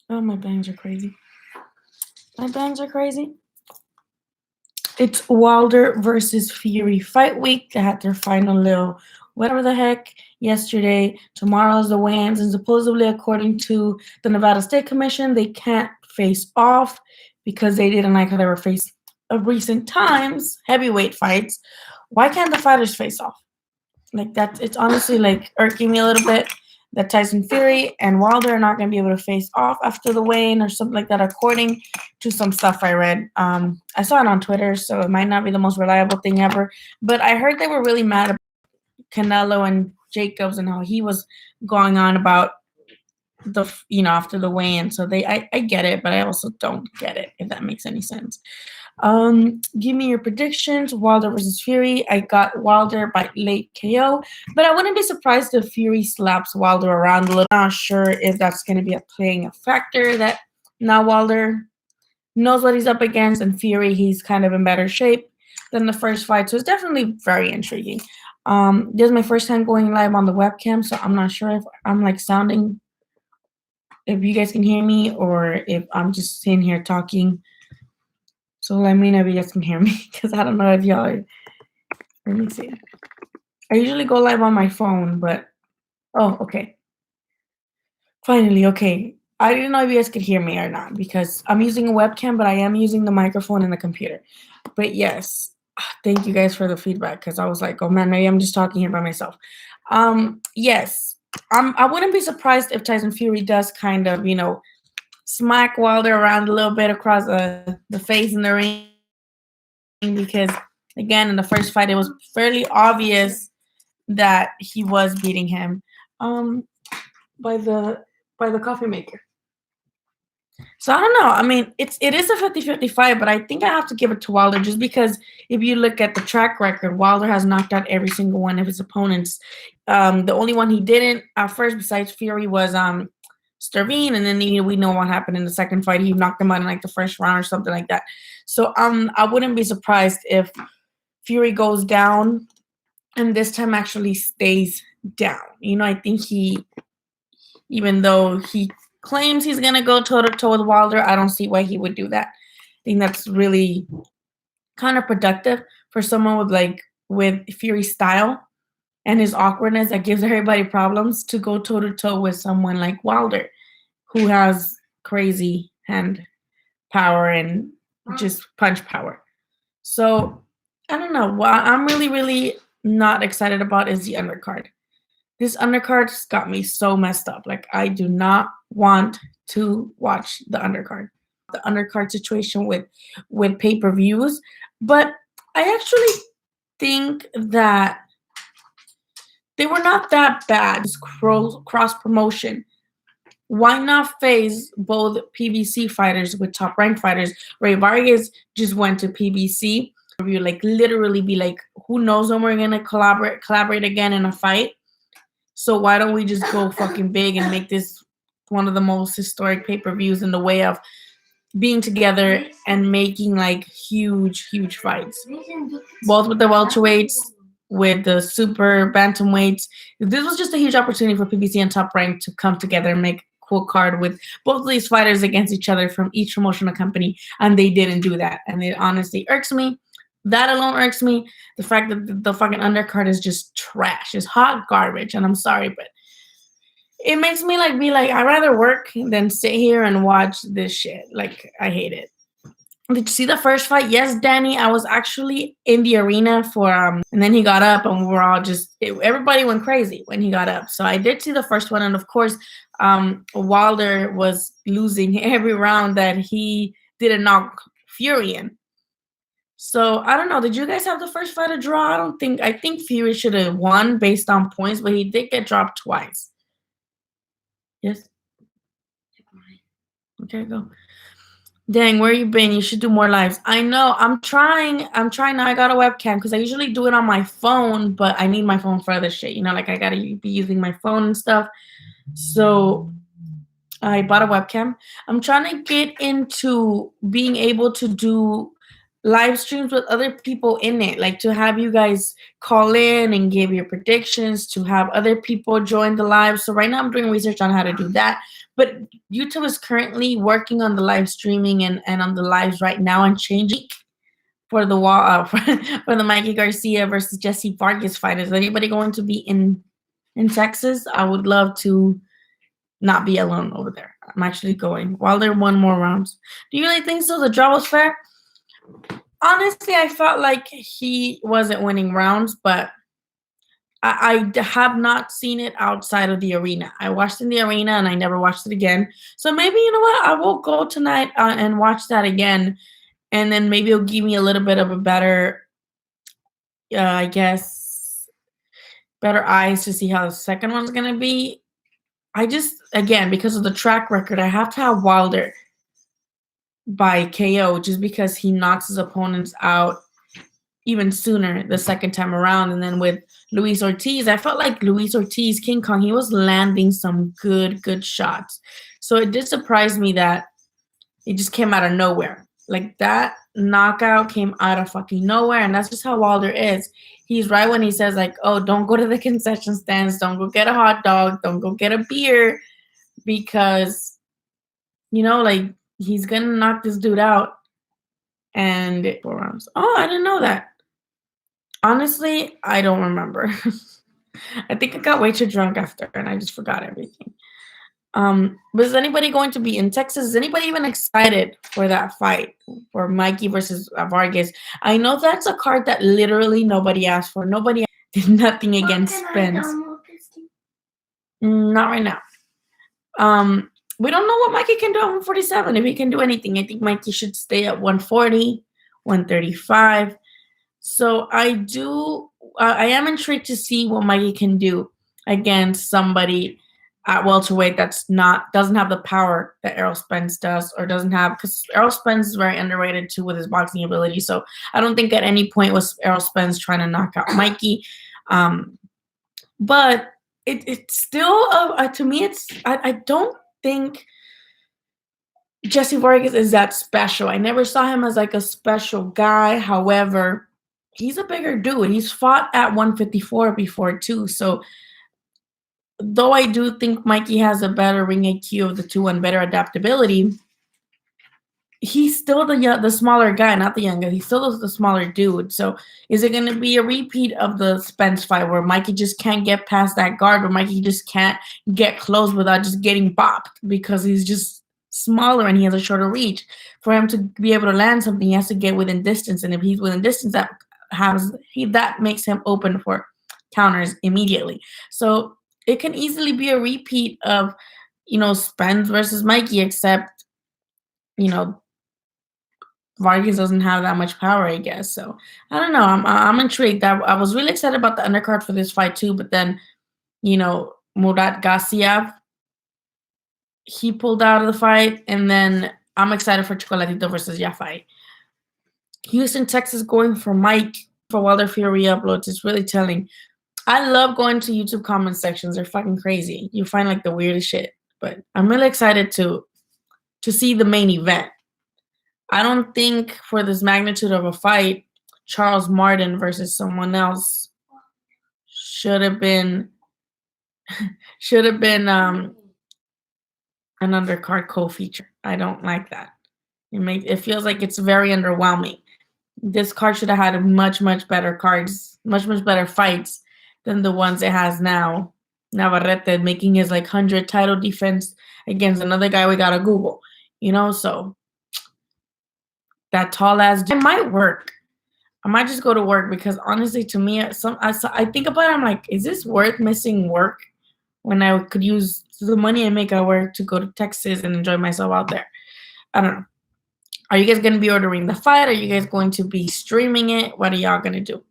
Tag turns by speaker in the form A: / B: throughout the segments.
A: Oh, my bangs are crazy. My bangs are crazy. It's Wilder versus Fury fight week. They had their final little whatever the heck yesterday. Tomorrow's the weigh-ins, and supposedly, according to the Nevada State Commission, they can't face off because they didn't like how they were faced of recent times, heavyweight fights. Why can't the fighters face off? Like that, it's honestly like irking me a little bit that Tyson Fury and Wilder are not going to be able to face off after the weigh-in or something like that, according to some stuff I read. I saw it on Twitter, so it might not be the most reliable thing ever. But I heard they were really mad about Canelo and Jacobs and how he was going on about after the weigh-in. So I get it, but I also don't get it, if that makes any sense. Give me your predictions. Wilder versus Fury. I got Wilder by late KO, but I wouldn't be surprised if Fury slaps Wilder around a little. Not sure if that's going to be playing a factor that now Wilder knows what he's up against, and Fury, he's kind of in better shape than the first fight. So it's definitely very intriguing. This is my first time going live on the webcam, so I'm not sure if I'm like sounding, if you guys can hear me or if I'm just sitting here talking. So let me know if you guys can hear me, because I don't know if y'all are. Let me see. I usually go live on my phone, but oh, okay. Finally, okay. I didn't know if you guys could hear me or not because I'm using a webcam, but I am using the microphone in the computer. But yes, thank you guys for the feedback because I was like, oh man, maybe I'm just talking here by myself. Yes, I wouldn't be surprised if Tyson Fury does kind of, smack Wilder around a little bit across the face in the ring because, again, in the first fight, it was fairly obvious that he was beating him by the coffee maker. So I don't know. I mean, it is a 50-50 fight, but I think I have to give it to Wilder just because if you look at the track record, Wilder has knocked out every single one of his opponents. The only one he didn't at first, besides Fury, was Stervine, and then we know what happened in the second fight. He knocked him out in like the first round or something like that. So I wouldn't be surprised if Fury goes down and this time actually stays down. I think even though he claims he's gonna go toe to toe with Wilder, I don't see why he would do that. I think that's really kind of productive for someone with Fury's style and his awkwardness that gives everybody problems to go toe to toe with someone like Wilder, who has crazy hand power and just punch power. So I don't know. What I'm really, really not excited about is the undercard. This undercard's got me so messed up. Like, I do not want to watch the undercard. The undercard situation with pay-per-views. But I actually think that they were not that bad. This cross promotion. Why not face both PBC fighters with top ranked fighters? Ray Vargas just went to PBC. You literally be like, who knows when we're gonna collaborate again in a fight? So why don't we just go fucking big and make this one of the most historic pay-per-views in the way of being together and making huge, huge fights, both with the welterweights, with the super bantamweights. This was just a huge opportunity for PBC and Top Rank to come together and make a cool card with both of these fighters against each other from each promotional company, and they didn't do that, and it honestly irks me. That alone irks me. The fact that the fucking undercard is just trash, is hot garbage, and I'm sorry, but it makes me be like, I'd rather work than sit here and watch this shit. I hate it. Did you see the first fight? Yes, Danny. I was actually in the arena for and then he got up, and we were all everybody went crazy when he got up. So I did see the first one, and of course, Wilder was losing every round that he didn't knock Fury in. So I don't know. Did you guys have the first fight a draw? I think Fury should have won based on points, but he did get dropped twice. Yes. Okay, go. Dang, where you been? You should do more lives. I know. I'm trying now. I got a webcam because I usually do it on my phone, but I need my phone for other shit. I gotta be using my phone and stuff. So I bought a webcam. I'm trying to get into being able to do live streams with other people in it, to have you guys call in and give your predictions, to have other people join the live. So right now I'm doing research on how to do that. But YouTube is currently working on the live streaming and on the lives right now and changing for the wall for the Mikey Garcia versus Jesse Vargas fight. Is anybody going to be in Texas? I would love to not be alone over there. I'm actually going. While there one more rounds. Do you really think so? The draw was fair? Honestly, I felt like he wasn't winning rounds, but I have not seen it outside of the arena. I watched in the arena and I never watched it again. So maybe, you know what? I will go tonight and watch that again. And then maybe it'll give me a little bit of a better, I guess, better eyes to see how the second one's going to be. I just, again, because of the track record, I have to have Wilder by KO just because he knocks his opponents out even sooner the second time around. And then with Luis Ortiz, I felt like Luis Ortiz, King Kong, he was landing some good shots. So it did surprise me that it just came out of nowhere. Like that knockout came out of fucking nowhere. And that's just how Wilder is. He's right when he says like, oh, don't go to the concession stands. Don't go get a hot dog. Don't go get a beer. Because, you know, like he's going to knock this dude out. And 4 rounds. Oh, I didn't know that. Honestly, I don't remember. I think I got way too drunk after and I just forgot everything. But is anybody going to be in Texas? Is anybody even excited for that fight for Mikey versus Vargas? I know that's a card that literally nobody asked for. Nobody did nothing against Spence. Not right now. We don't know what Mikey can do at 147. If he can do anything, I think Mikey should stay at 140, 135. So I am intrigued to see what Mikey can do against somebody at welterweight doesn't have the power that Errol Spence does, or doesn't have, because Errol Spence is very underrated too with his boxing ability. So I don't think at any point was Errol Spence trying to knock out Mikey. But it's still to me I don't think Jesse Vargas is that special. I never saw him as like a special guy. However, he's a bigger dude. He's fought at 154 before too. So though I do think Mikey has a better ring IQ of the two and better adaptability, he's still the smaller guy, not the younger. He's still the smaller dude. So is it going to be a repeat of the Spence fight where Mikey just can't get past that guard, where Mikey just can't get close without just getting bopped because he's just smaller and he has a shorter reach? For him to be able to land something, he has to get within distance. And if he's within distance, that makes him open for counters immediately. So it can easily be a repeat of, Spence versus Mikey, except, Vargas doesn't have that much power, I guess. So I don't know. I'm intrigued. I was really excited about the undercard for this fight too, but then, Murat Gassiev, he pulled out of the fight, and then I'm excited for Chocolatito versus Yafai. Houston, Texas, going for Mike for Wilder Fury uploads. It's really telling. I love going to YouTube comment sections. They're fucking crazy. You find like the weirdest shit. But I'm really excited to see the main event. I don't think for this magnitude of a fight, Charles Martin versus someone else should have been an undercard co-feature. I don't like that. It feels like it's very underwhelming. This card should have had much better cards, much better fights than the ones it has now. Navarrete making his 100 title defense against another guy we gotta Google. So that tall ass, it might work. I might just go to work because honestly, to me, I think about it, I'm like, is this worth missing work when I could use the money I make at work to go to Texas and enjoy myself out there? I don't know. Are you guys going to be ordering the fight? Are you guys going to be streaming it? What are y'all going to do?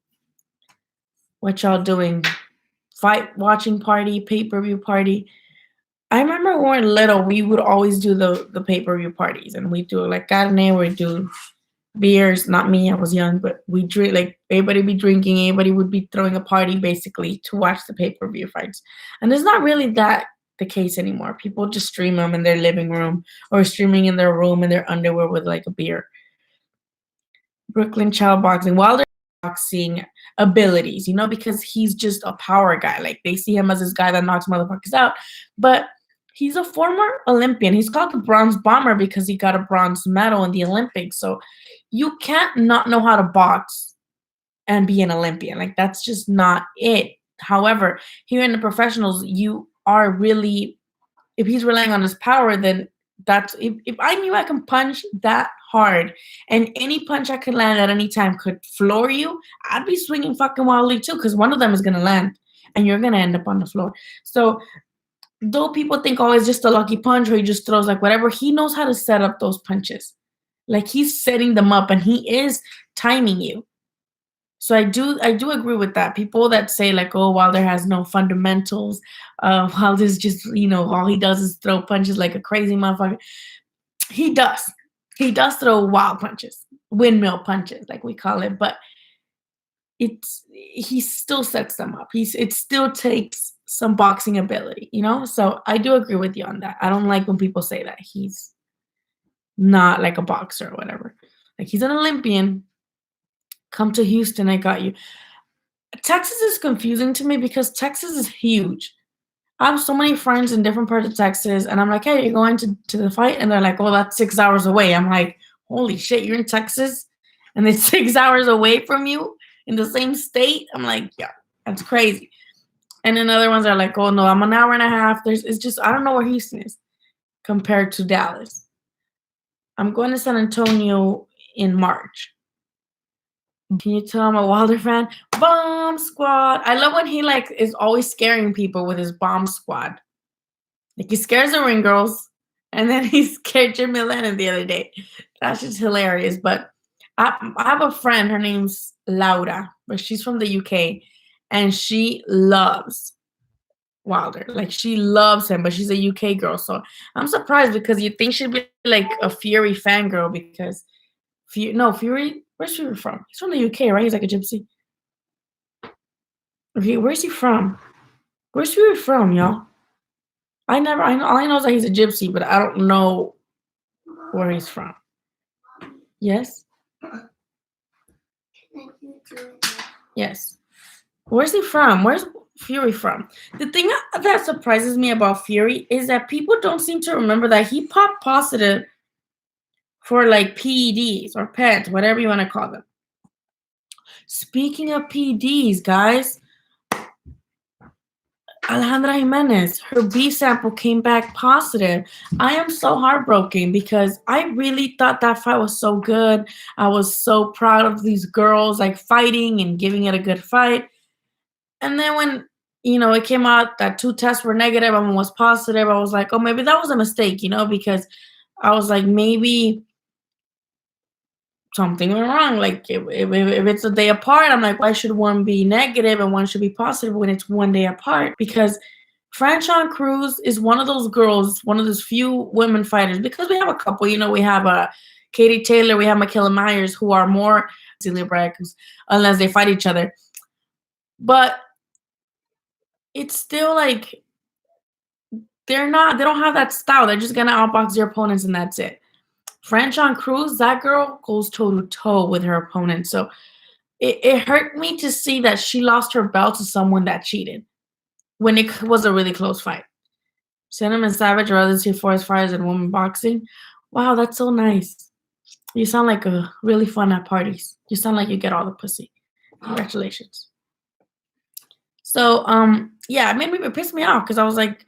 A: What y'all doing? Fight watching party, pay-per-view party? I remember when we were little, we would always do the pay-per-view parties, and we do carne, we do beers. Not me, I was young, but we drink, everybody would be drinking, everybody would be throwing a party basically to watch the pay-per-view fights. And it's not really that the case anymore. People just stream them in their living room or streaming in their room in their underwear with a beer. Brooklyn Child Boxing, Wilder boxing abilities, because he's just a power guy. They see him as this guy that knocks motherfuckers out. But He's a former Olympian. He's called the Bronze Bomber because he got a bronze medal in the Olympics. So you can't not know how to box and be an Olympian. Like that's just not it. However, here in the professionals, you are really, if he's relying on his power, then that's if I knew I can punch that hard and any punch I could land at any time could floor you, I'd be swinging fucking wildly too, because one of them is gonna land and you're gonna end up on the floor. So though people think, oh, it's just a lucky punch or he just throws like whatever, he knows how to set up those punches. Like he's setting them up and he is timing you. So I do agree with that. People that say like, oh, Wilder has no fundamentals, Wilder's just all he does is throw punches like a crazy motherfucker. He does. He does throw wild punches, windmill punches, like we call it, but he still sets them up. It still takes some boxing ability. So I do agree with you on that. I don't like when people say that he's not like a boxer or whatever. Like he's an Olympian. Come to Houston, I got you. Texas is confusing to me because Texas is huge. I have so many friends in different parts of Texas, and I'm like, hey, you're going to the fight? And they're like, well, that's 6 hours away. I'm like, holy shit, you're in Texas? And it's 6 hours away from you in the same state? I'm like, yeah, that's crazy. And then other ones are like, oh, no, I'm an hour and a half. It's just, I don't know where Houston is compared to Dallas. I'm going to San Antonio in March. Can you tell I'm a Wilder fan? Bomb Squad. I love when he is always scaring people with his Bomb Squad. Like he scares the ring girls, and then he scared Jimmy Lennon the other day. That's just hilarious. But I have a friend. Her name's Laura, but she's from the UK, and she loves Wilder. Like she loves him, but she's a UK girl. So I'm surprised because you think she'd be like a Fury fangirl because Fury. Where's Fury from? He's from the UK, right? He's like a gypsy. Okay, where's he from? Where's Fury from, y'all? All I know is that he's a gypsy, but I don't know where he's from. Yes? Yes. Where's he from? Where's Fury from? The thing that surprises me about Fury is that people don't seem to remember that he popped positive for like PEDs or PEDs, whatever you want to call them. Speaking of PEDs, guys, Alejandra Jimenez, her B sample came back positive. I am so heartbroken because I really thought that fight was so good. I was so proud of these girls like fighting and giving it a good fight. And then when it came out that 2 tests were negative and one was positive, I was like, oh, maybe that was a mistake, because I was like, maybe something went wrong. Like if it's a day apart, I'm like, why should one be negative and one should be positive when it's one day apart? Because Franchon Cruz is one of those girls, one of those few women fighters, because we have a couple, we have Katie Taylor, we have Michaela Myers, who are more Celia Brackers, unless they fight each other. But it's still like they don't have that style. They're just gonna outbox their opponents and that's it. Franchon Cruz, that girl goes toe-to-toe with her opponent. So it hurt me to see that she lost her belt to someone that cheated when it was a really close fight. Cinnamon Savage or other two forest fires in women boxing. Wow, that's so nice. You sound like really fun at parties. You sound like you get all the pussy. Congratulations. So, yeah, it pissed me off because I was like,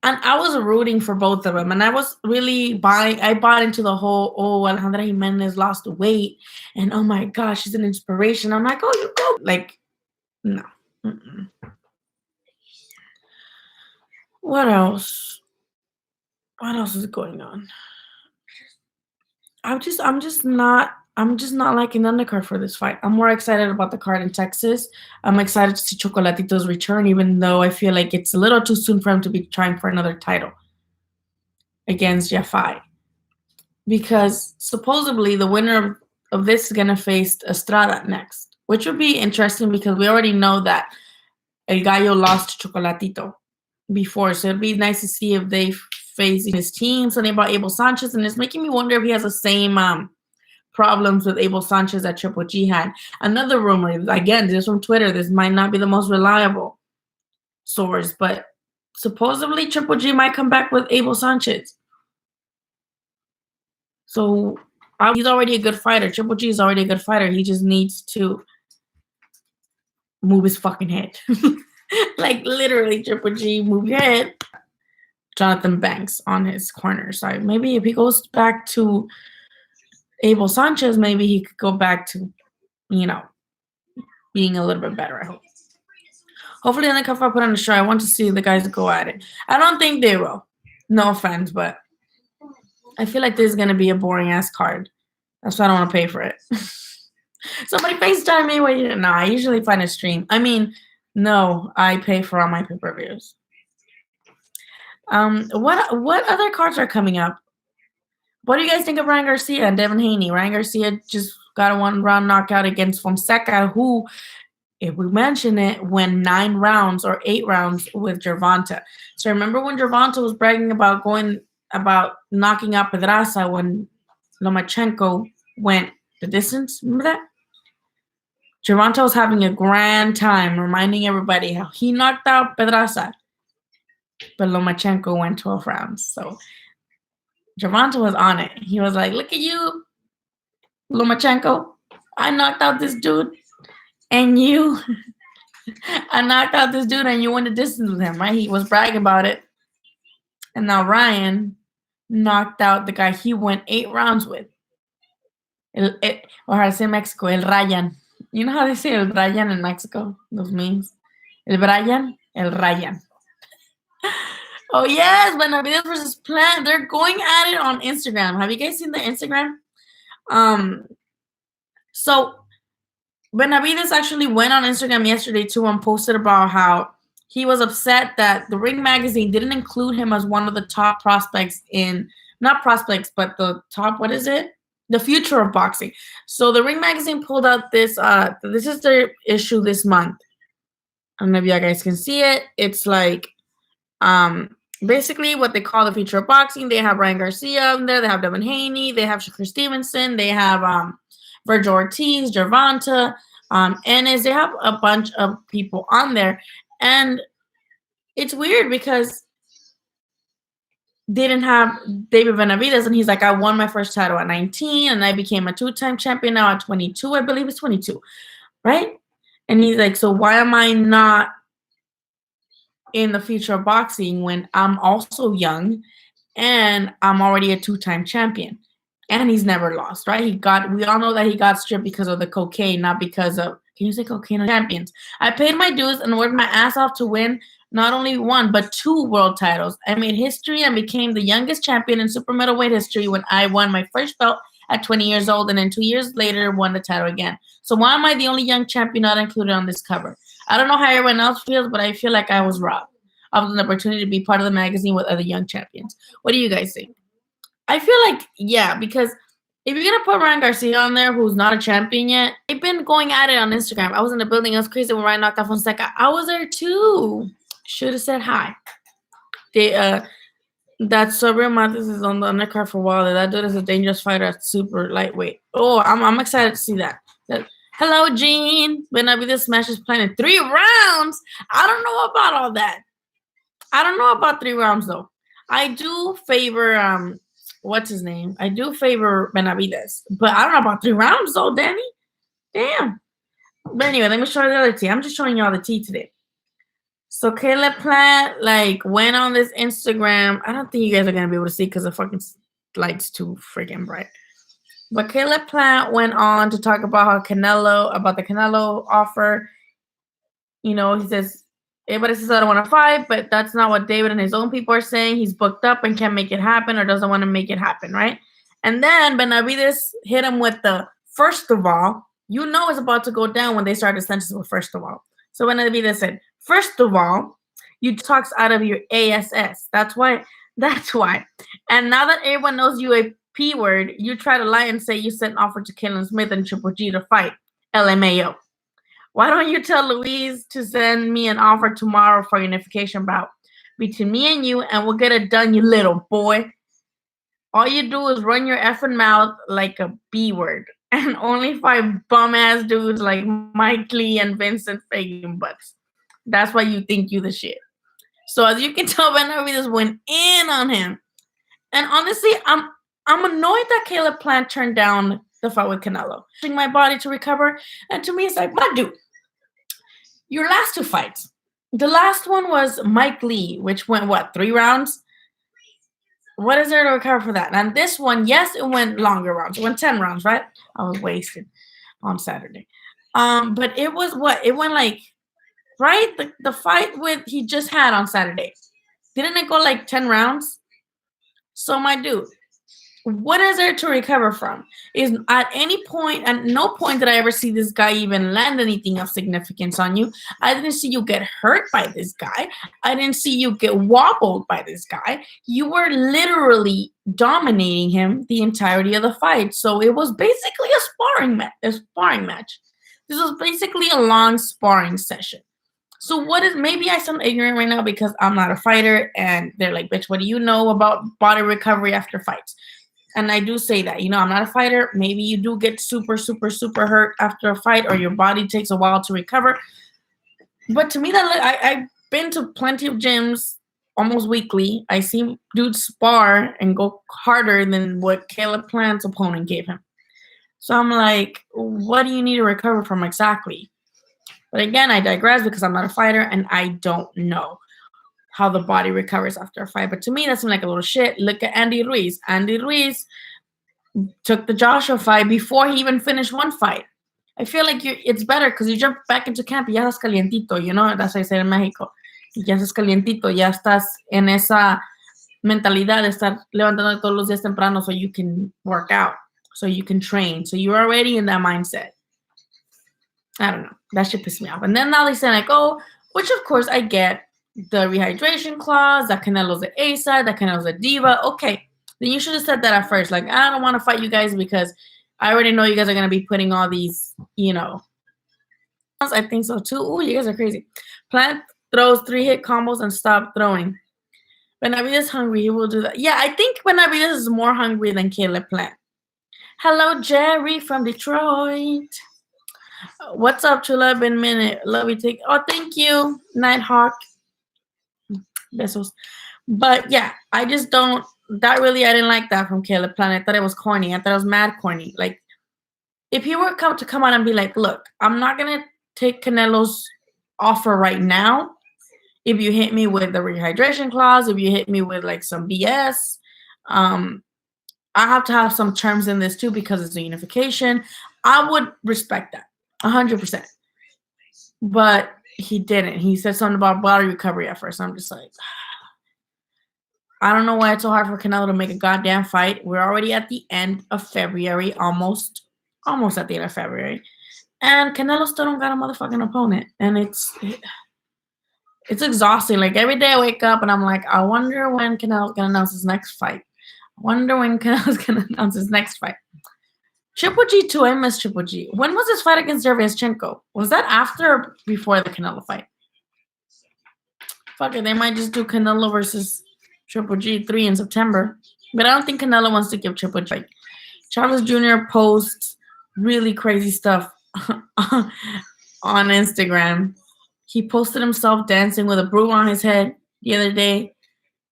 A: and I was rooting for both of them. And I was really I bought into the whole, oh, Alejandra Jimenez lost weight. And oh my gosh, she's an inspiration. I'm like, oh, you go. Like, no. Mm-mm. What else? What else is going on? I'm just not liking the undercard for this fight. I'm more excited about the card in Texas. I'm excited to see Chocolatito's return, even though I feel like it's a little too soon for him to be trying for another title against Jafai. Because supposedly the winner of this is going to face Estrada next, which would be interesting because we already know that El Gallo lost to Chocolatito before. So it'd be nice to see if they face his team, something about Abel Sanchez, and it's making me wonder if he has the same problems with Abel Sanchez that Triple G had. Another rumor, again, this is from Twitter, this might not be the most reliable source, but supposedly Triple G might come back with Abel Sanchez. So he's already a good fighter. Triple G is already a good fighter. He just needs to move his fucking head. Like literally, Triple G, move your head. Jonathan Banks on his corner side. Maybe if he goes back to Abel Sanchez, maybe he could go back to, being a little bit better, I hope. Hopefully, in the cup I put on the show, I want to see the guys go at it. I don't think they will. No offense, but I feel like this is going to be a boring ass card. That's why I don't want to pay for it. Somebody FaceTime me. Wait, no, I usually find a stream. I mean, no, I pay for all my pay-per-views. What other cards are coming up? What do you guys think of Ryan Garcia and Devin Haney? Ryan Garcia just got a 1-round knockout against Fonseca, who, if we mention it, went 9 rounds or 8 rounds with Gervonta. So remember when Gervonta was bragging about knocking out Pedraza when Lomachenko went the distance? Remember that? Gervonta was having a grand time reminding everybody how he knocked out Pedraza, but Lomachenko went 12 rounds. So Gervonta was on it. He was like, look at you, Lomachenko. I knocked out this dude, and you I knocked out this dude, and you went the distance with him, right? He was bragging about it. And now Ryan knocked out the guy he went 8 rounds with. Or how I say in Mexico, El Ryan. You know how they say El Ryan in Mexico? Those memes. El Brian, El Ryan. Oh, yes, Benavides versus Plant. They're going at it on Instagram. Have you guys seen the Instagram? So Benavides actually went on Instagram yesterday, too, and posted about how he was upset that the Ring Magazine didn't include him as one of the top prospects not prospects, but the top, what is it? The future of boxing. So the Ring Magazine pulled out this is their issue this month. I don't know if you guys can see it. It's like, basically what they call the future of boxing. They have Ryan Garcia in there. They have Devin Haney. They have Shakur Stevenson. They have Virgil Ortiz, Gervonta, Ennis. They have a bunch of people on there. And it's weird because they didn't have David Benavides. And he's like, I won my first title at 19. And I became a 2-time champion now at 22. I believe it's 22. Right? And he's like, so why am I not in the future of boxing when I'm also young and I'm already a 2-time champion? And he's never lost, right? We all know that he got stripped because of the cocaine, not because of, can you say cocaine or champions? I paid my dues and worked my ass off to win not only 1, but 2 world titles. I made history and became the youngest champion in super middleweight history when I won my first belt at 20 years old, and then 2 years later won the title again. So why am I the only young champion not included on this cover? I don't know how everyone else feels, but I feel like I was robbed of an opportunity to be part of the magazine with other young champions. What do you guys think? I feel like, yeah, because if you're going to put Ryan Garcia on there, who's not a champion yet, they've been going at it on Instagram. I was in the building. It was crazy when Ryan knocked out Fonseca. I was there too. Should have said hi. That Sabri Mathis is on the undercard for a while. That dude is a dangerous fighter at super lightweight. Oh, I'm excited to see that. Hello, Gene. Benavides smashes Plant in 3 rounds. I don't know about all that. I don't know about 3 rounds, though. I do favor, what's his name? I do favor Benavides. But I don't know about 3 rounds, though, Danny. Damn. But anyway, let me show you the other tea. I'm just showing y'all the tea today. So Caleb Plant, went on this Instagram. I don't think you guys are going to be able to see because the fucking light's too freaking bright. But Caleb Plant went on to talk about the Canelo offer. He says, everybody says I don't want to fight, but that's not what David and his own people are saying. He's booked up and can't make it happen or doesn't want to make it happen, right? And then Benavides hit him with the first of all. It's about to go down when they start the sentence with first of all. So Benavides said, first of all, you talks out of your ASS. That's why. And now that everyone knows you a P word, you try to lie and say you sent an offer to Kalen Smith and Triple G to fight. LMAO. Why don't you tell Louise to send me an offer tomorrow for unification bout between me and you, and we'll get it done, you little boy. All you do is run your effing mouth like a B word and only fight bum-ass dudes like Mike Lee and Vincent Fagan Butts. That's why you think you the shit. So as you can tell, Benavides went in on him. And honestly, I'm annoyed that Caleb Plant turned down the fight with Canelo. My body to recover. And to me, it's like, my dude, your last two fights. The last one was Mike Lee, which went, what, 3 rounds? What is there to recover for that? And this one, yes, it went longer rounds. It went 10 rounds, right? I was wasted on Saturday. But it was what? It went like, right? The fight with he just had on Saturday. Didn't it go like 10 rounds? So my dude, what is there to recover from? Is at any point, at no point did I ever see this guy even land anything of significance on you. I didn't see you get hurt by this guy. I didn't see you get wobbled by this guy. You were literally dominating him the entirety of the fight. So it was basically a sparring match. This was basically a long sparring session. So what is, maybe I sound ignorant right now because I'm not a fighter and they're like, bitch, what do you know about body recovery after fights? And I do say that, I'm not a fighter. Maybe you do get super, super, super hurt after a fight or your body takes a while to recover. But to me, I've been to plenty of gyms almost weekly. I see dudes spar and go harder than what Caleb Plant's opponent gave him. So I'm like, what do you need to recover from exactly? But again, I digress because I'm not a fighter and I don't know how the body recovers after a fight. But to me, that seemed like a little shit. Look at Andy Ruiz. Andy Ruiz took the Joshua fight before he even finished one fight. I feel like it's better because you jump back into camp y ya estás calientito, that's how I say in Mexico. Y ya estás calientito, ya estás en esa mentalidad de estar levantando todos los días temprano so you can work out, so you can train. So you're already in that mindset. I don't know. That shit pissed me off. And then now they say like, oh, which of course I get the rehydration clause, that Canelo's the A side, that Canelo's a diva. Okay. Then you should have said that at first. Like, I don't want to fight you guys because I already know you guys are going to be putting all these, I think so too. Ooh, you guys are crazy. Plant throws 3-hit combos and stop throwing. Benavides is hungry. He will do that. Yeah, I think Benavides is more hungry than Caleb Plant. Hello, Jerry from Detroit. What's up, Chula? Been a minute. Love you. Thank you, Nighthawk. Besos. But yeah, I just don't. I didn't like that from Caleb Plant. I thought it was corny. I thought it was mad corny. Like, if he were to come out and be like, look, I'm not gonna take Canelo's offer right now. If you hit me with the rehydration clause, if you hit me with like some BS, I have to have some terms in this too because it's a unification. I would respect that. 100%. But he didn't. He said something about body recovery at first. I'm just like, I don't know why it's so hard for Canelo to make a goddamn fight. We're already at the end of February, almost at the end of February. And Canelo still don't got a motherfucking opponent. And it's exhausting. Like, every day I wake up and I'm like, I wonder when Canelo's going to announce his next fight. Triple G too. I miss Triple G. When was his fight against Derevyanchenko? Was that after or before the Canelo fight? Fuck it, they might just do Canelo versus Triple G 3 in September. But I don't think Canelo wants to give Triple G. Chavez Jr. posts really crazy stuff on Instagram. He posted himself dancing with a broom on his head the other day.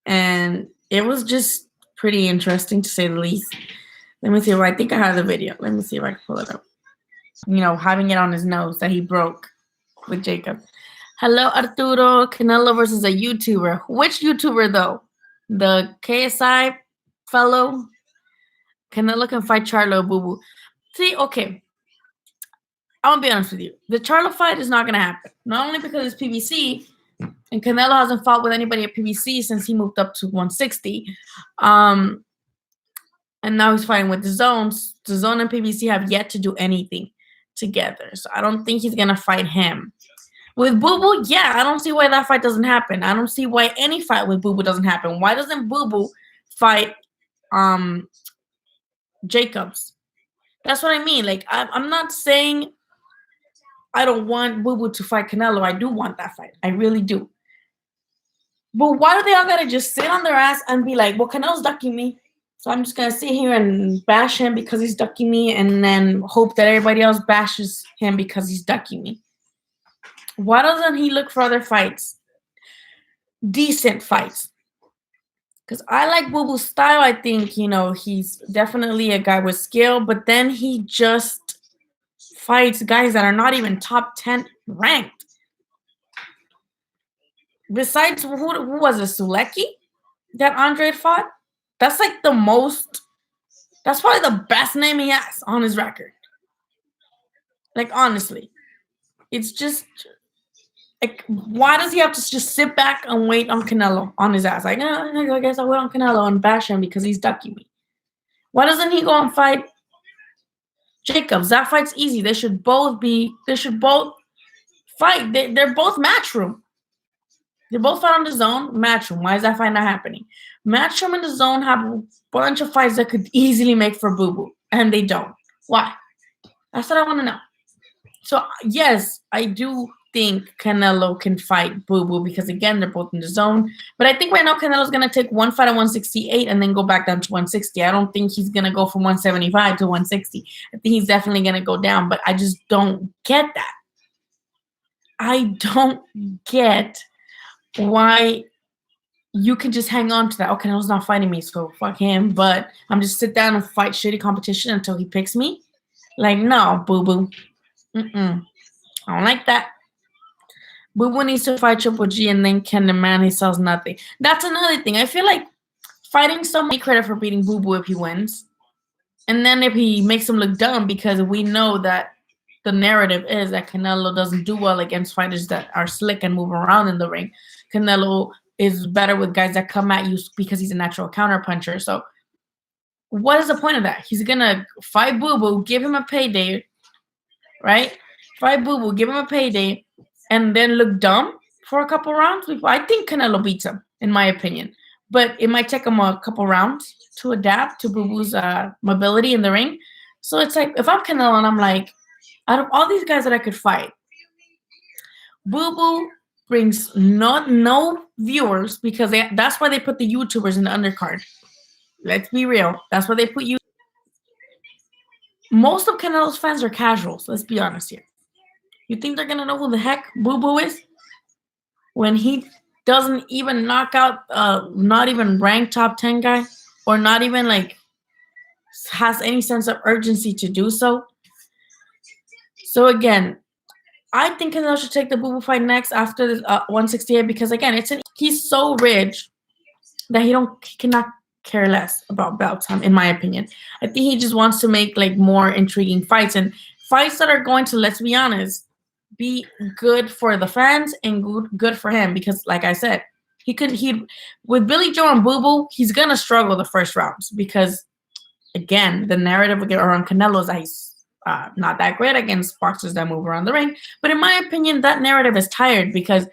A: And it was just pretty interesting to say the least. Let me see if I think I have the video. Let me see if I can pull it up. Having it on his nose that he broke with Jacob. Hello, Arturo. Canelo versus a YouTuber. Which YouTuber, though? The KSI fellow? Canelo can fight Charlo Boo Boo. See, okay. I'm going to be honest with you. The Charlo fight is not going to happen. Not only because it's PBC, and Canelo hasn't fought with anybody at PBC since he moved up to 160. And now he's fighting with the Zones. The Zone and PBC have yet to do anything together. So I don't think he's going to fight him. With Boo Boo, yeah, I don't see why that fight doesn't happen. I don't see why any fight with Boo Boo doesn't happen. Why doesn't Boo Boo fight Jacobs? That's what I mean. Like, I'm not saying I don't want Boo Boo to fight Canelo. I do want that fight. I really do. But why do they all got to just sit on their ass and be like, well, Canelo's ducking me, so I'm just going to sit here and bash him because he's ducking me and then hope that everybody else bashes him because he's ducking me? Why doesn't he look for other fights? decent fights. Because I like Boo Boo's style. I think, he's definitely a guy with skill, but then he just fights guys that are not even top 10 ranked. Besides, who was it, Sulecki that Andre fought? That's like that's probably the best name he has on his record. Like, honestly, it's just, like, why does he have to just sit back and wait on Canelo on his ass? Like, I guess I'll wait on Canelo and bash him because he's ducking me. Why doesn't he go and fight Jacobs? That fight's easy. They should both fight. They're both matchroom. They both fight on the zone, matchroom. Why is that fight not happening? Matchroom and the zone have a bunch of fights that could easily make for Boo Boo, and they don't. Why? That's what I want to know. So, yes, I do think Canelo can fight Boo Boo because, again, they're both in the zone. But I think right now Canelo's going to take one fight at 168 and then go back down to 160. I don't think he's going to go from 175 to 160. I think he's definitely going to go down, but I just don't get that. I don't get why you can just hang on to that. Okay, Canelo's not fighting me, so fuck him. But I'm just sit down and fight shitty competition until he picks me. Like, no, Boo Boo. I don't like that. Boo Boo needs to fight Triple G, and then Ken the Man, he sells nothing. That's another thing. I feel like fighting somebody credit for beating Boo Boo if he wins. And then if he makes him look dumb, because we know that the narrative is that Canelo doesn't do well against fighters that are slick and move around in the ring. Canelo is better with guys that come at you because he's a natural counterpuncher. So what is the point of that? He's going to fight Boo Boo, give him a payday, right? Fight Boo Boo, give him a payday, and then look dumb for a couple rounds. I think Canelo beats him, in my opinion. But it might take him a couple rounds to adapt to Boo Boo's mobility in the ring. So it's like, if I'm Canelo and I'm like, out of all these guys that I could fight, Boo Boo brings no viewers because that's why they put the YouTubers in the undercard. Let's be real. That's why they put you. Most of Canelo's fans are casuals. Let's be honest here. You think they're gonna know who the heck Boo Boo is when he doesn't even knock out not even ranked top 10 guy, or not even like has any sense of urgency to do so? So again, I think Canelo should take the Boo Boo fight next after the 168 because, again, he's so rich that he cannot care less about belts, in my opinion. I think he just wants to make like more intriguing fights, and fights that are going to, let's be honest, be good for the fans and good for him, because like I said, he with Billy Joe and Boo Boo, he's gonna struggle the first rounds because, again, the narrative around Canelo is that he's not that great against boxers that move around the ring. But in my opinion, that narrative is tired because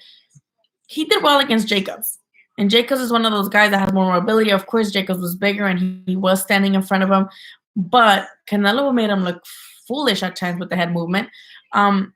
A: he did well against Jacobs. And Jacobs is one of those guys that has more mobility. Of course, Jacobs was bigger and he was standing in front of him. But Canelo made him look foolish at times with the head movement. And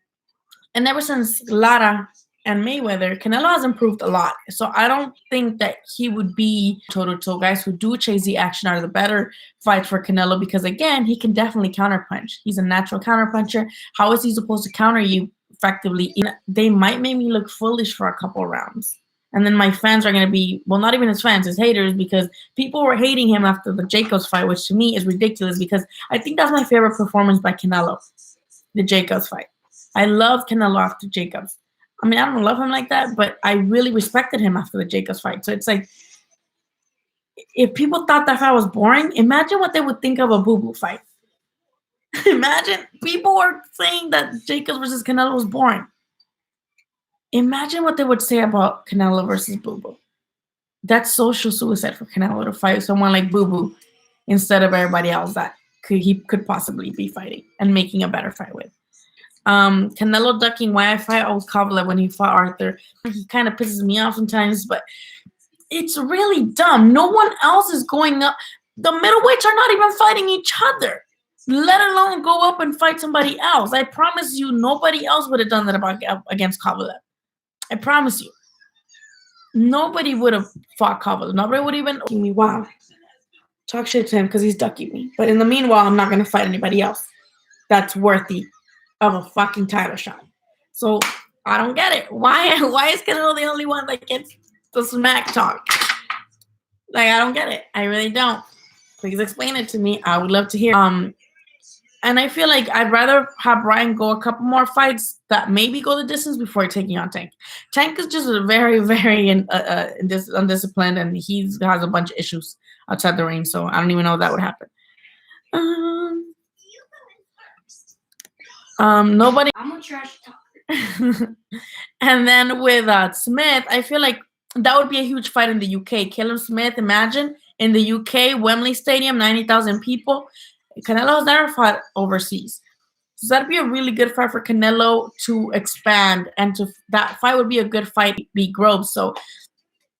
A: ever since Lara and Mayweather, Canelo has improved a lot. So I don't think that he would be toe-to-toe. Guys who do chase the action are the better fight for Canelo because, again, he can definitely counterpunch. He's a natural counterpuncher. How is he supposed to counter you effectively? They might make me look foolish for a couple rounds. And then my fans are going to be, well, not even his fans, his haters, because people were hating him after the Jacobs fight, which to me is ridiculous because I think that's my favorite performance by Canelo, the Jacobs fight. I love Canelo after Jacobs. I mean, I don't love him like that, but I really respected him after the Jacobs fight. So it's like, if people thought that fight was boring, imagine what they would think of a Boo Boo fight. Imagine people were saying that Jacobs versus Canelo was boring. Imagine what they would say about Canelo versus Boo Boo. That's social suicide for Canelo to fight someone like Boo Boo instead of everybody else that he could possibly be fighting and making a better fight with. Canelo ducking why I fight old Kovalev when he fought Arthur. He kind of pisses me off sometimes, but it's really dumb. No one else is going up. The middleweights are not even fighting each other, let alone go up and fight somebody else. I promise you, nobody else would have done that against Kovalev. I promise you. Nobody would have fought Kovalev. Nobody would even me. Wow. Talk shit to him because he's ducking me. But in the meanwhile, I'm not going to fight anybody else that's worthy of a fucking title shot. So I don't get it. Why is Canelo the only one that gets the smack talk. Like, I don't get it. I really don't. Please explain it to me. I would love to hear. And I feel like I'd rather have Brian go a couple more fights that maybe go the distance before taking on Tank. Tank is just a very, very undisciplined, and he has a bunch of issues outside the ring. So I don't even know if that would happen. Nobody.
B: I'm a trash talker.
A: And then with Smith, I feel like that would be a huge fight in the UK. Caleb Smith, imagine in the UK, Wembley Stadium, 90,000 people. Canelo has never fought overseas. So that'd be a really good fight for Canelo to expand, and that fight would be a good fight to beat Groves. So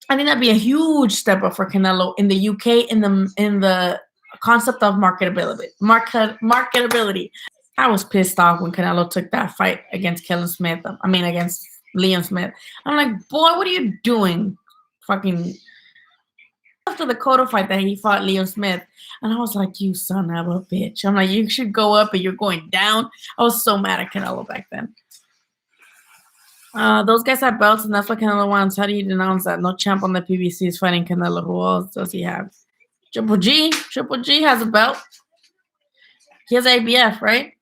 A: I think that'd be a huge step up for Canelo in the UK in the concept of marketability. Marketability. I was pissed off when Canelo took that fight against against Liam Smith. I'm like, boy, what are you doing? Fucking after the Cotto fight that he fought Liam Smith. And I was like, you son of a bitch. I'm like, you should go up and you're going down. I was so mad at Canelo back then. Those guys have belts, and that's what Canelo wants. How do you denounce that? No champ on the PBC is fighting Canelo. Who else does he have? Triple G. Triple G has a belt. He has ABF, right?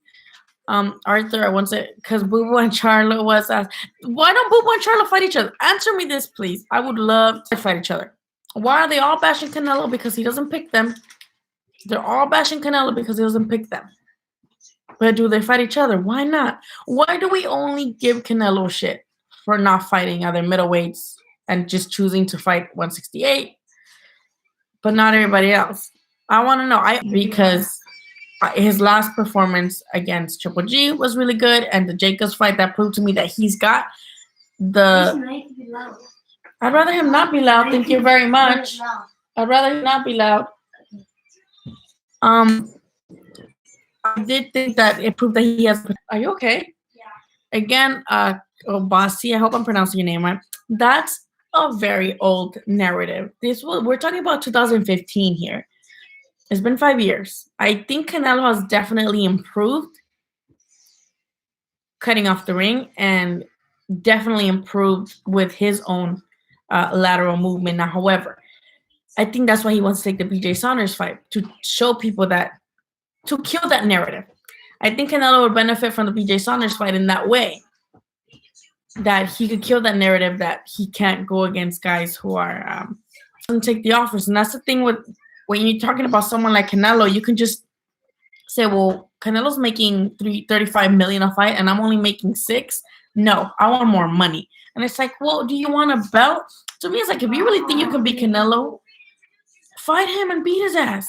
A: Arthur, I want to say, because Boo Boo and Charlo was asked, why don't Boo Boo and Charlo fight each other? Answer me this, please. I would love to fight each other. Why are they all bashing Canelo? Because he doesn't pick them. They're all bashing Canelo because he doesn't pick them. But do they fight each other? Why not? Why do we only give Canelo shit for not fighting other middleweights and just choosing to fight 168, but not everybody else? I want to know. Because his last performance against Triple G was really good, and the Jacobs fight that proved to me that he's got the. I'd rather him not be loud. Thank you very much. I'd rather him not be loud. I did think that it proved that he has. Are you okay?
B: Yeah.
A: Again, Bossy, I hope I'm pronouncing your name right. That's a very old narrative. We're talking about 2015 here. It's been 5 years. I think Canelo has definitely improved cutting off the ring, and definitely improved with his own lateral movement. Now, however, I think that's why he wants to take the BJ Saunders fight, to show people that, to kill that narrative. I think Canelo would benefit from the BJ Saunders fight in that way, that he could kill that narrative that he can't go against guys who are doesn't take the offers. And that's the thing with when you're talking about someone like Canelo, you can just say, well, Canelo's making $35 million a fight and I'm only making $6 million. No, I want more money. And it's like, well, do you want a belt? To me, it's like, if you really think you can beat Canelo, fight him and beat his ass.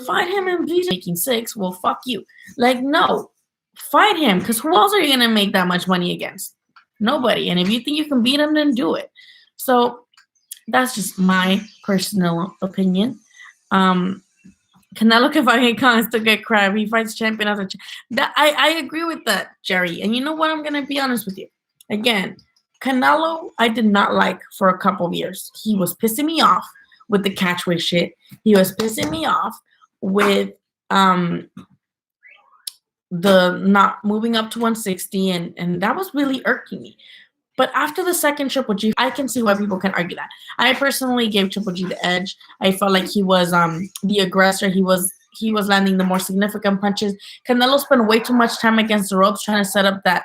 A: Fight him and beat him. Making $6 million, well, fuck you. Like, no, fight him, because who else are you gonna make that much money against? Nobody. And if you think you can beat him, then do it. So that's just my personal opinion. Canelo can fight Khan and still get crap. He fights champion after that. I agree with that, Jerry. And you know what? I'm gonna be honest with you. Again, Canelo, I did not like for a couple of years. He was pissing me off with the catchweight shit. He was pissing me off with the not moving up to 160, and that was really irking me. But after the second Triple G, I can see why people can argue that. I personally gave Triple G the edge. I felt like he was the aggressor. He was landing the more significant punches. Canelo spent way too much time against the ropes trying to set up that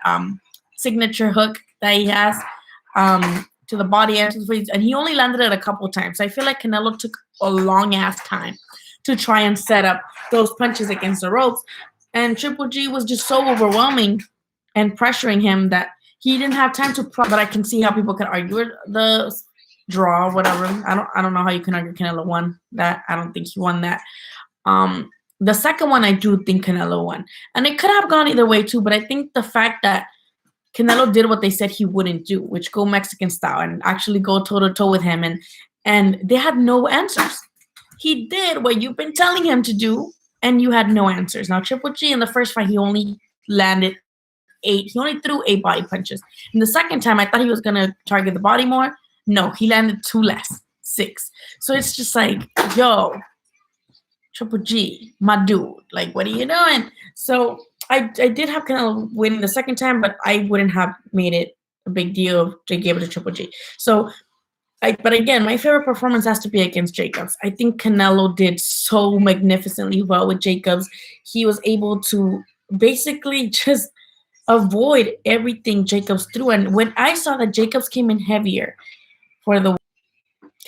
A: signature hook that he has to the body and to the face, and he only landed it a couple of times. I feel like Canelo took a long ass time to try and set up those punches against the ropes, and Triple G was just so overwhelming and pressuring him that he didn't have time to. But I can see how people can argue the draw, whatever. I don't know how you can argue Canelo won that. I don't think he won that. The second one, I do think Canelo won, and it could have gone either way too. But I think the fact that Canelo did what they said he wouldn't do, which go Mexican style and actually go toe to toe with him, and they had no answers. He did what you've been telling him to do, and you had no answers. Now Triple G in the first fight, he only landed 8. He only threw 8 body punches. In the second time, I thought he was gonna target the body more. No, he landed 2 less, 6. So it's just like, yo, Triple G, my dude, like, what are you doing? So I did have Canelo winning the second time, but I wouldn't have made it a big deal if they gave it to Triple G. So But again, my favorite performance has to be against Jacobs. I think Canelo did so magnificently well with Jacobs. He was able to basically just avoid everything Jacobs threw. And when I saw that Jacobs came in heavier for the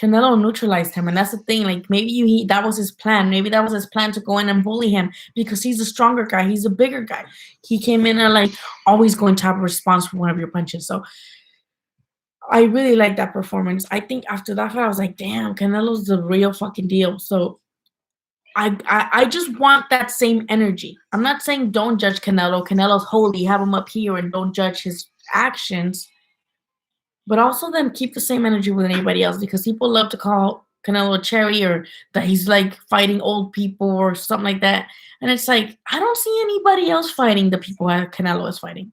A: Canelo neutralized him, and that's the thing. Like maybe that was his plan. Maybe that was his plan to go in and bully him because he's a stronger guy. He's a bigger guy. He came in and like always going to have a response for one of your punches. So I really like that performance. I think after that fight, I was like, damn, Canelo's the real fucking deal. So I just want that same energy. I'm not saying don't judge Canelo. Canelo's holy. Have him up here and don't judge his actions. But also then keep the same energy with anybody else because people love to call Canelo a cherry or that he's like fighting old people or something like that. And it's like, I don't see anybody else fighting the people that Canelo is fighting.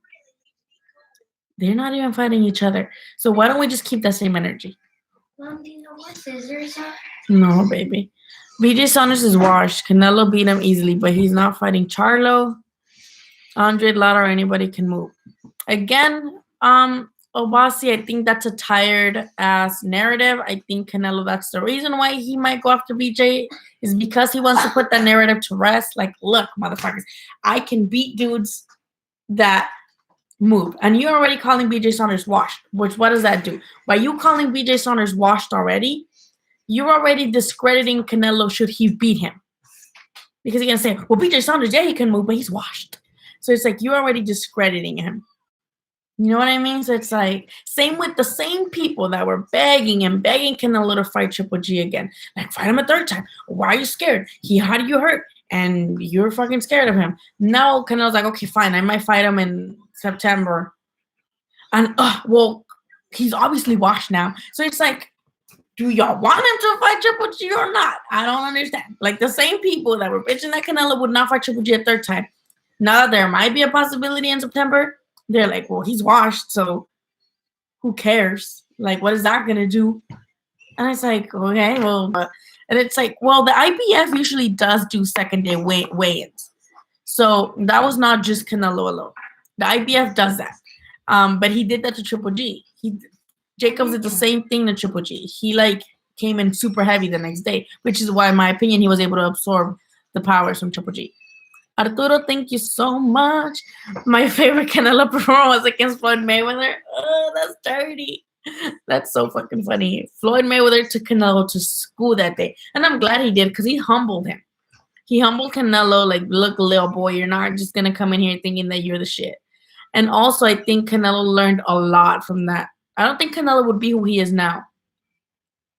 A: They're not even fighting each other. So why don't we just keep that same energy?
B: Mom, do you know what scissors are?
A: No, baby. BJ Saunders is washed. Canelo beat him easily, but he's not fighting Charlo, Andre Lara, or anybody can move. Again, Obasi, I think that's a tired ass narrative. I think Canelo, that's the reason why he might go after BJ, is because he wants to put that narrative to rest. Like, look, motherfuckers, I can beat dudes that move. And you're already calling BJ Saunders washed, which what does that do? By you calling BJ Saunders washed already, you're already discrediting Canelo should he beat him. Because you're going to say, well, BJ Saunders, yeah, he can move, but he's washed. So it's like you're already discrediting him. You know what I mean? So it's like, same with the same people that were begging and begging Canelo to fight Triple G again. Like, fight him a third time. Why are you scared? He had you hurt, and you're fucking scared of him. Now Canelo's like, okay, fine, I might fight him in September. And, well, he's obviously washed now. So it's like, do y'all want him to fight Triple G or not? I don't understand. Like, the same people that were bitching that Canelo would not fight Triple G a third time, now that there might be a possibility in September, they're like, well, he's washed, so who cares? Like, what is that going to do? And it's like, okay, well, and it's like, well, the IBF usually does do second day weigh-ins. So that was not just Canelo alone. The IBF does that. But he did that to Triple G. Jacobs did the same thing to Triple G. He like came in super heavy the next day, which is why, in my opinion, he was able to absorb the powers from Triple G. Arturo, thank you so much. My favorite Canelo performance was against Floyd Mayweather. Oh, that's dirty. That's so fucking funny. Floyd Mayweather took Canelo to school that day. And I'm glad he did because he humbled him. He humbled Canelo like, look, little boy, you're not just going to come in here thinking that you're the shit. And also, I think Canelo learned a lot from that. I don't think Canelo would be who he is now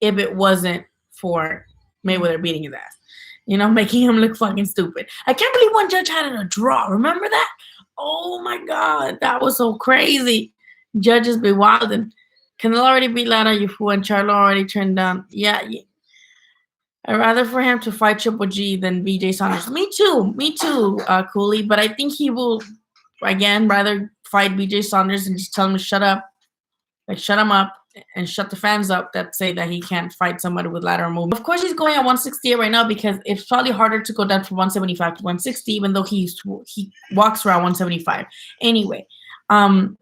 A: if it wasn't for Mayweather beating his ass. You know, making him look fucking stupid. I can't believe one judge had it a draw. Remember that? Oh my God, that was so crazy. Judges be wilding. Canelo already beat Lara Yufu and Charlo already turned down. Yeah. I'd rather for him to fight Triple G than BJ Saunders. Me too, Cooley. But I think he will, again, rather fight BJ Saunders and just tell him to shut up. Like, shut him up and shut the fans up that say that he can't fight somebody with lateral movement. Of course, he's going at 168 right now because it's probably harder to go down from 175 to 160, even though he walks around 175. Anyway, and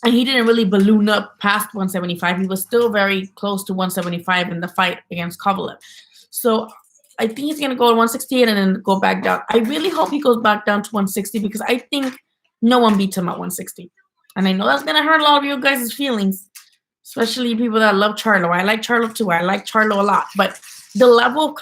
A: he didn't really balloon up past 175. He was still very close to 175 in the fight against Kovalev. So I think he's going to go to 168 and then go back down. I really hope he goes back down to 160 because I think no one beats him at 160. And I know that's going to hurt a lot of you guys' feelings, especially people that love Charlo. I like Charlo too. I like Charlo a lot. But the level of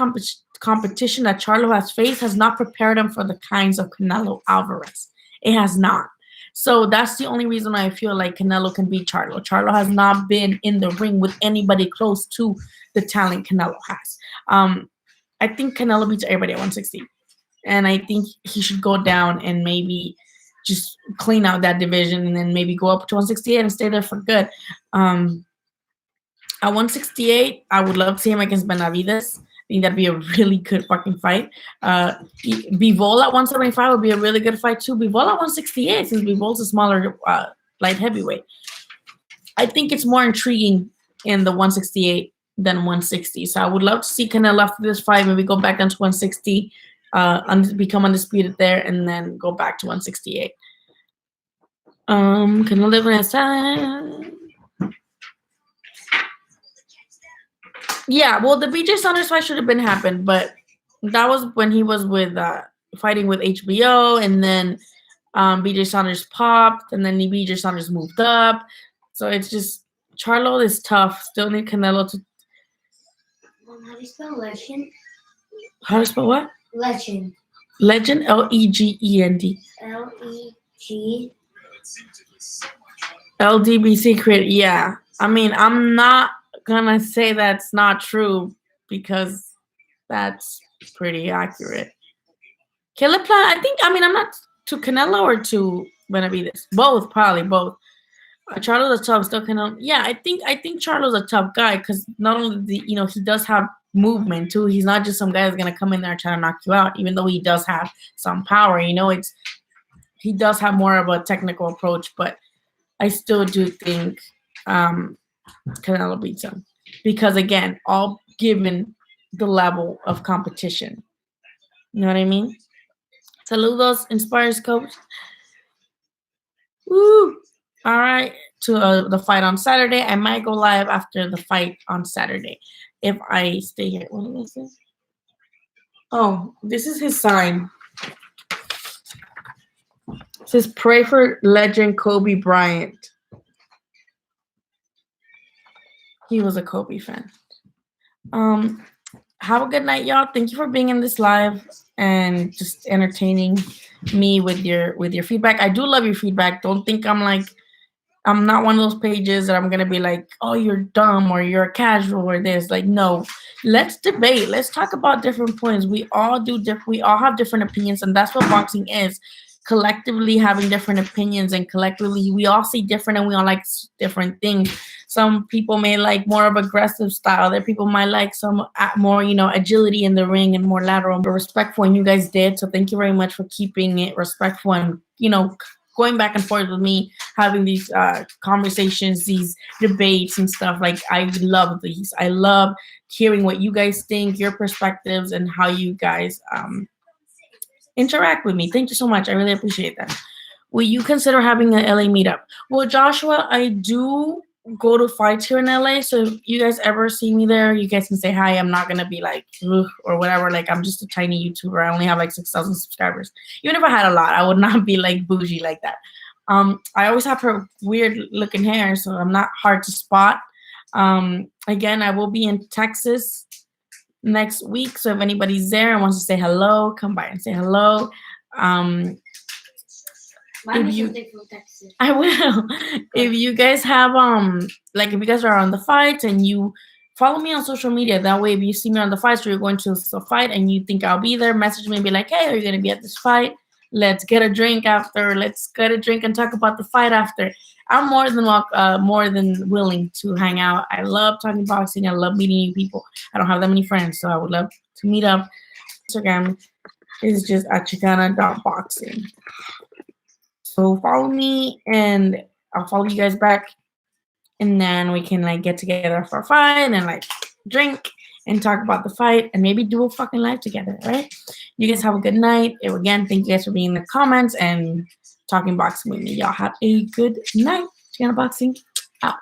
A: competition that Charlo has faced has not prepared him for the kinds of Canelo Alvarez. It has not. So that's the only reason I feel like Canelo can beat Charlo. Charlo has not been in the ring with anybody close to the talent Canelo has. I think Canelo beats everybody at 160. And I think he should go down and maybe just clean out that division and then maybe go up to 168 and stay there for good. At 168, I would love to see him against Benavides. I think that'd be a really good fucking fight. Bivol at 175 would be a really good fight too. Bivol at 168, since Bivol's a smaller light heavyweight. I think it's more intriguing in the 168 than 160. So I would love to see Canelo after this fight maybe go back down to 160. Become undisputed there, and then go back to 168. Can I live in his time? Yeah, well, the BJ Saunders fight should have been happened, but that was when he was with fighting with HBO, and then BJ Saunders popped, and then BJ Saunders moved up. So it's just Charlo is tough. Still need Canelo to.
B: How do you spell legend?
A: How do you spell what?
B: Legend.
A: Legend, Legend.
B: Leg.
A: LDBC created. Yeah, I mean, I'm not gonna say that's not true because that's pretty accurate. Killer Plan. I think. I mean, I'm not to Canelo or to Benavides. Both, probably both. Charlo's a tough, still Canelo. Yeah, I think Charlo's a tough guy because not only he does have movement too. He's not just some guy that's gonna come in there and try to knock you out. Even though he does have some power, he does have more of a technical approach. But I still do think Canelo beats him because again, all given the level of competition. You know what I mean? Saludos, inspires coach. Woo! All right, to the fight on Saturday. I might go live after the fight on Saturday if I stay here. What did I say? Oh, this is his sign. It says pray for legend Kobe Bryant. He was a Kobe fan. Have a good night, y'all. Thank you for being in this live and just entertaining me with your feedback. I do love your feedback. Don't think I'm not one of those pages that I'm gonna be like, oh, you're dumb or you're casual or this. Like, no, let's debate. Let's talk about different points. We all do different. We all have different opinions, and that's what boxing is. Collectively having different opinions, and collectively we all see different, and we all like different things. Some people may like more of aggressive style. Other people might like some more, agility in the ring and more lateral, but respectful. And you guys did. So thank you very much for keeping it respectful and going back and forth with me, having these conversations, these debates and stuff. Like, I love these. I love hearing what you guys think, your perspectives, and how you guys interact with me. Thank you so much. I really appreciate that. Will you consider having an LA meetup? Well, Joshua, I do go to fights here in LA. So if you guys ever see me there, you guys can say hi. I'm not gonna be like ugh, or whatever. Like, I'm just a tiny YouTuber. I only have like 6,000 subscribers. Even if I had a lot, I would not be like bougie like that. I always have her weird looking hair, so I'm not hard to spot. Again, I will be in Texas next week. So if anybody's there and wants to say hello, come by and say hello. If you, I will. If you guys have like if you guys are on the fights and you follow me on social media, that way if you see me on the fights or you're going to a fight and you think I'll be there, message me and be like, hey, are you gonna be at this fight? Let's get a drink after. Let's get a drink and talk about the fight after. I'm more than willing to hang out. I love talking boxing. I love meeting new people. I don't have that many friends, so I would love to meet up. Instagram is just at Xicana.boxing. So follow me and I'll follow you guys back. And then we can like get together for a fight and like drink and talk about the fight and maybe do a fucking live together, right? You guys have a good night. And again, thank you guys for being in the comments and talking boxing with me. Y'all have a good night. Xicana Boxing out.